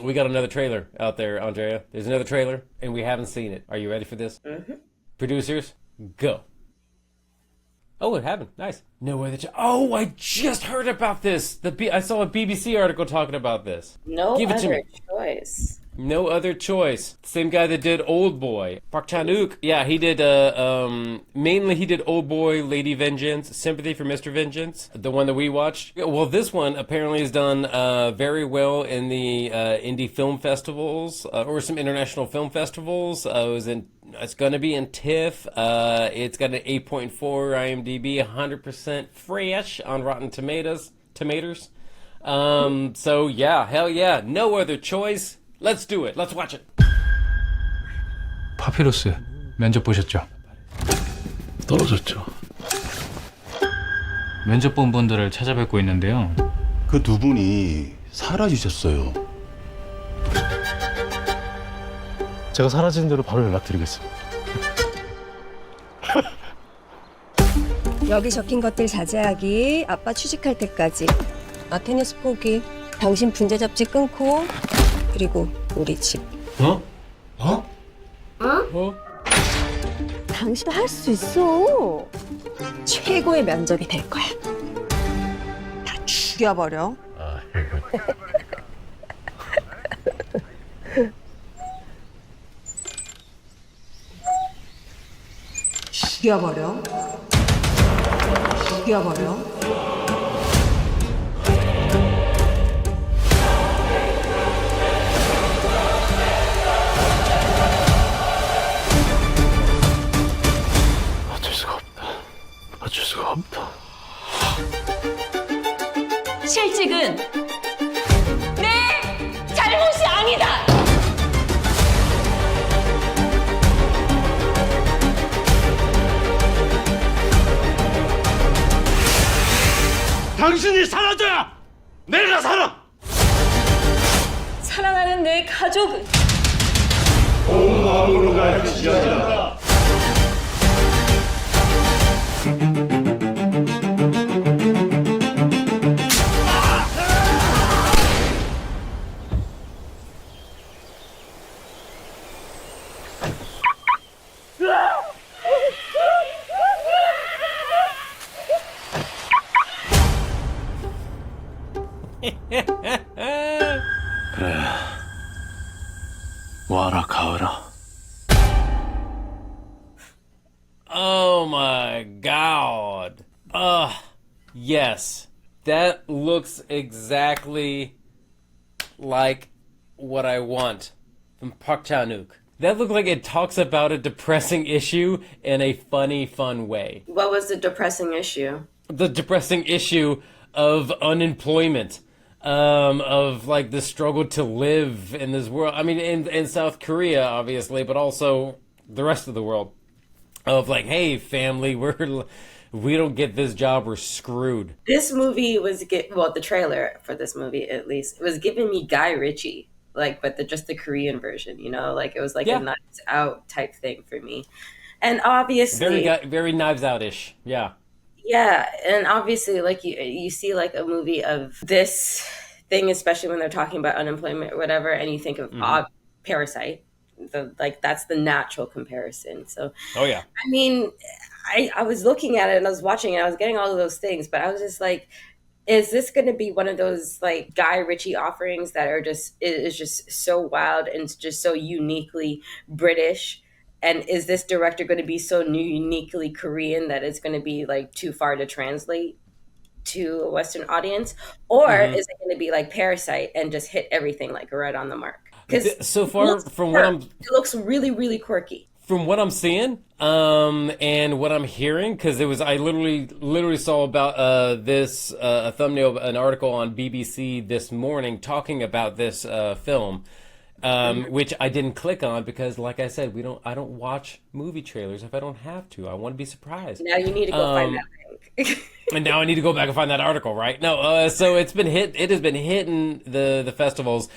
We got another trailer out there, Andrea. There's another trailer, and we haven't seen it. Are you ready for this? Mm-hmm. Producers, go. Oh, it happened. Nice. No other. Oh, I just heard about this. I saw a BBC article talking about this. No Give it to other me. choice. No Other Choice. Same guy that did Old Boy. Park Chan-wook. Yeah, he did, mainly he did Old Boy, Lady Vengeance, Sympathy for Mr. Vengeance, the one that we watched. Well, this one apparently has done very well in the indie film festivals, or some international film festivals. It's going to be in TIFF. It's got an 8.4 IMDb, 100% fresh on Rotten Tomatoes. So yeah, hell yeah. No Other Choice. Let's do it. Let's watch it. 파피루스 면접 보셨죠? 떨어졌죠. 면접 본 분들을 찾아뵙고 있는데요. 그 두 분이 사라지셨어요. 제가 사라지는 대로 바로 연락드리겠습니다. 여기 적힌 것들 자제하기, 아빠 취직할 때까지. 아테네스 포기, 당신 분자 잡지 끊고, 그리고 우리 집. 어? 어? 당신도 할 수 있어. 최고의 면접이 될 거야. 다 죽여버려. 죽여버려. 죽여버려. 어쩔 수가 없다. 어쩔 수가 없다. 실직은 내 잘못이 아니다. 당신이 사라져야 내가 살아! 사랑하는 내 가족은 온 마음으로 가르치자. 그래, 와라 가을아. Oh my god. Yes. That looks exactly like what I want from Park Chan-wook. That looked like it talks about a depressing issue in a funny, fun way. What was the depressing issue? The depressing issue of unemployment, of like the struggle to live in this world. I mean, in South Korea, obviously, but also the rest of the world. Of like, hey, family, we don't get this job, we're screwed. This movie was the trailer for this movie at least, it was giving me Guy Ritchie, like, but just the Korean version, you know, like it was like a Knives Out type thing for me, and obviously very Knives Out-ish, yeah. Yeah, and obviously, like you see like a movie of this thing, especially when they're talking about unemployment or whatever, and you think of Parasite. That's the natural comparison. So, oh yeah. I mean, I was looking at it and I was watching it. I was getting all of those things, but I was just like, is this going to be one of those like Guy Ritchie offerings that are is just so wild and just so uniquely British? And is this director going to be so uniquely Korean that it's going to be like too far to translate to a Western audience? Or is it going to be like Parasite and just hit everything like right on the mark? Because so far, it looks really, really quirky. From what I'm seeing, and what I'm hearing, because I literally saw about this a thumbnail, an article on BBC this morning talking about this film. Which I didn't click on because, like I said, I don't watch movie trailers if I don't have to. I want to be surprised. Now you need to go find that link. And now I need to go back and find that article, right? No, so it has been hitting the festivals.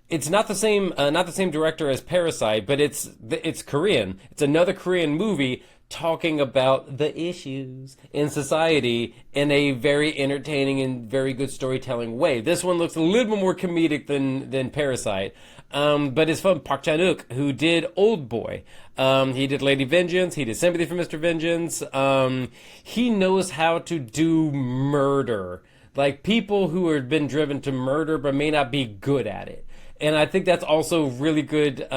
It's not the same director as Parasite, but it's Korean. It's another Korean movie talking about the issues in society in a very entertaining and very good storytelling way. This one looks a little bit more comedic than Parasite. But it's from Park Chan-wook, who did Old Boy. He did Lady Vengeance. He did Sympathy for Mr. Vengeance. He knows how to do murder. Like people who have been driven to murder but may not be good at it. And I think that's also really good.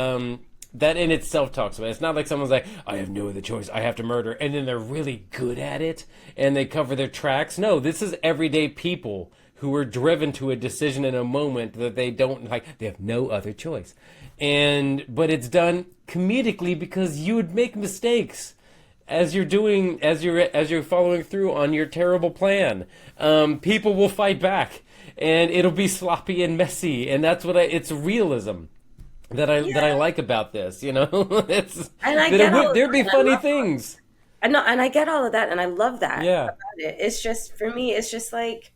That in itself talks about it. It's not like someone's like, I have no other choice, I have to murder, and then they're really good at it and they cover their tracks. No, this is everyday people who are driven to a decision in a moment that they don't like. They have no other choice. But it's done comedically because you would make mistakes as you're following through on your terrible plan. People will fight back and it'll be sloppy and messy, and that's what it's realism that I like about this, you know. It's And I that get all of there'd be that. funny things. And no, and I get all of that, and I love that Yeah. about it. It's just, for me, it's just like,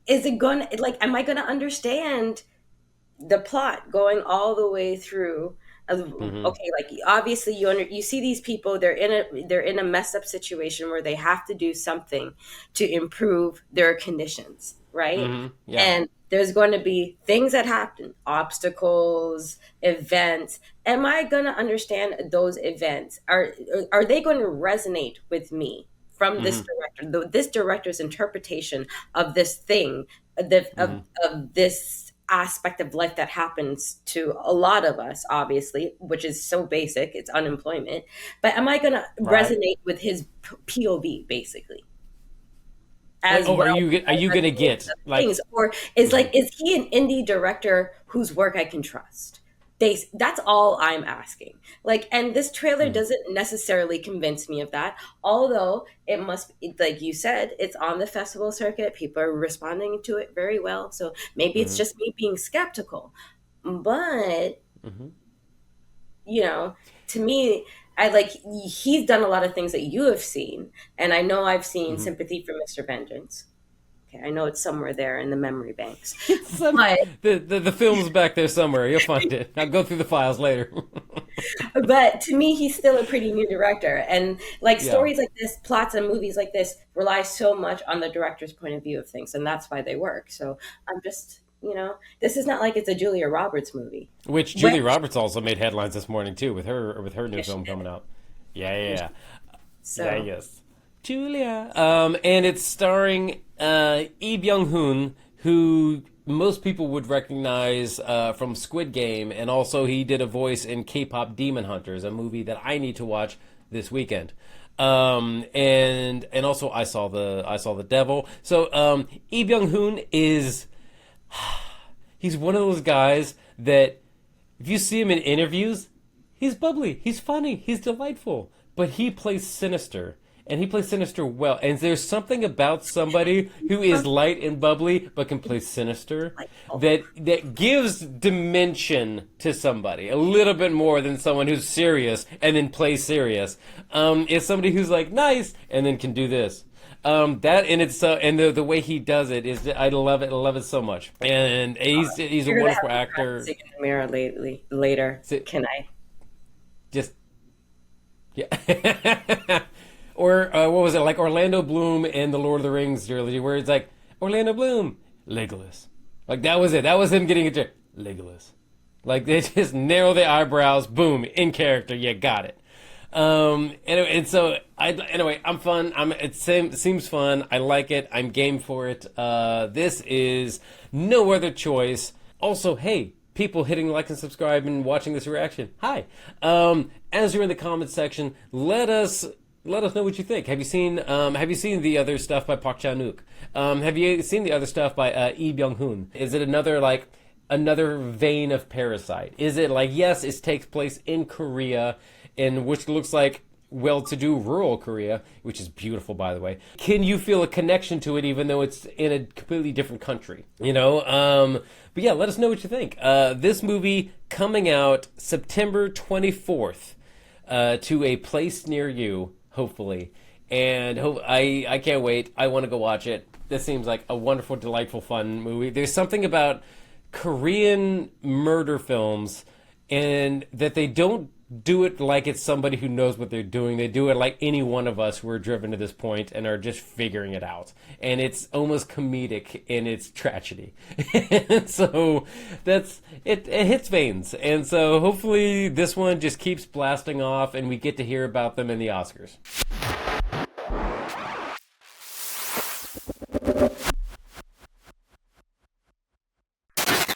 is it going to, like, am I going to understand the plot going all the way through? Okay, like obviously you see these people, they're in a messed up situation where they have to do something to improve their conditions, right? Yeah. And there's going to be things that happen, obstacles, events. Am I going to understand those events? Are they going to resonate with me from this director? This director's interpretation of this thing, of this aspect of life that happens to a lot of us, obviously, which is so basic, it's unemployment. But am I going to resonate with his POV, basically? As Like, well, are you gonna get like things, or is he an indie director whose work I can trust? That's all I'm asking. Like, and this trailer doesn't necessarily convince me of that. Although it must, like you said, it's on the festival circuit. People are responding to it very well. So maybe it's just me being skeptical. But you know, to me, he's done a lot of things that you have seen, and I know I've seen Sympathy for Mr. Vengeance. Okay, I know it's somewhere there in the memory banks. But the film's back there somewhere. You'll find it. I'll go through the files later. But to me, he's still a pretty new director, and stories like this, plots and movies like this rely so much on the director's point of view of things, and that's why they work. So I'm just, this is not like it's a Julia Roberts movie. Which Julia Roberts also made headlines this morning too with her new film coming out. Yeah. So Yeah, yes. Julia. And it's starring Lee Byung-hun, who most people would recognize from Squid Game, and also he did a voice in K-pop Demon Hunters, a movie that I need to watch this weekend. And also I saw the Devil. So Lee Byung-hun he's one of those guys that if you see him in interviews, he's bubbly, he's funny, he's delightful, but he plays sinister. And he plays sinister well. And there's something about somebody who is light and bubbly but can play sinister that gives dimension to somebody a little bit more than someone who's serious and then plays serious. Is somebody who's like nice and then can do this. That and it's and the way he does it is, I love it. I love it so much. And he's a wonderful actor. In the mirror later. Can I? Just yeah. Or what was it, like Orlando Bloom in the Lord of the Rings trilogy, where it's like Orlando Bloom, Legolas. Like that was it. That was him getting it to Legolas. Like they just narrow the eyebrows, boom, in character. You got it. And so I'm fun. It seems fun. I like it. I'm game for it. This is no other choice. Also, hey, people hitting like and subscribe and watching this reaction. Hi. As you're in the comments section, let us know what you think. Have you seen the other stuff by Park Chan-wook? Have you seen the other stuff by Lee Byung-hun? Is it another vein of Parasite? Is it like, yes, it takes place in Korea, in which looks like well-to-do rural Korea, which is beautiful, by the way. Can you feel a connection to it even though it's in a completely different country? But yeah, let us know what you think. This movie coming out September 24th to a place near you, hopefully. And I can't wait. I want to go watch it. This seems like a wonderful, delightful, fun movie. There's something about Korean murder films and that they don't do it like it's somebody who knows what they're doing. They do it like any one of us who are driven to this point and are just figuring it out. And it's almost comedic in its tragedy. And so it hits veins. And so hopefully this one just keeps blasting off and we get to hear about them in the Oscars.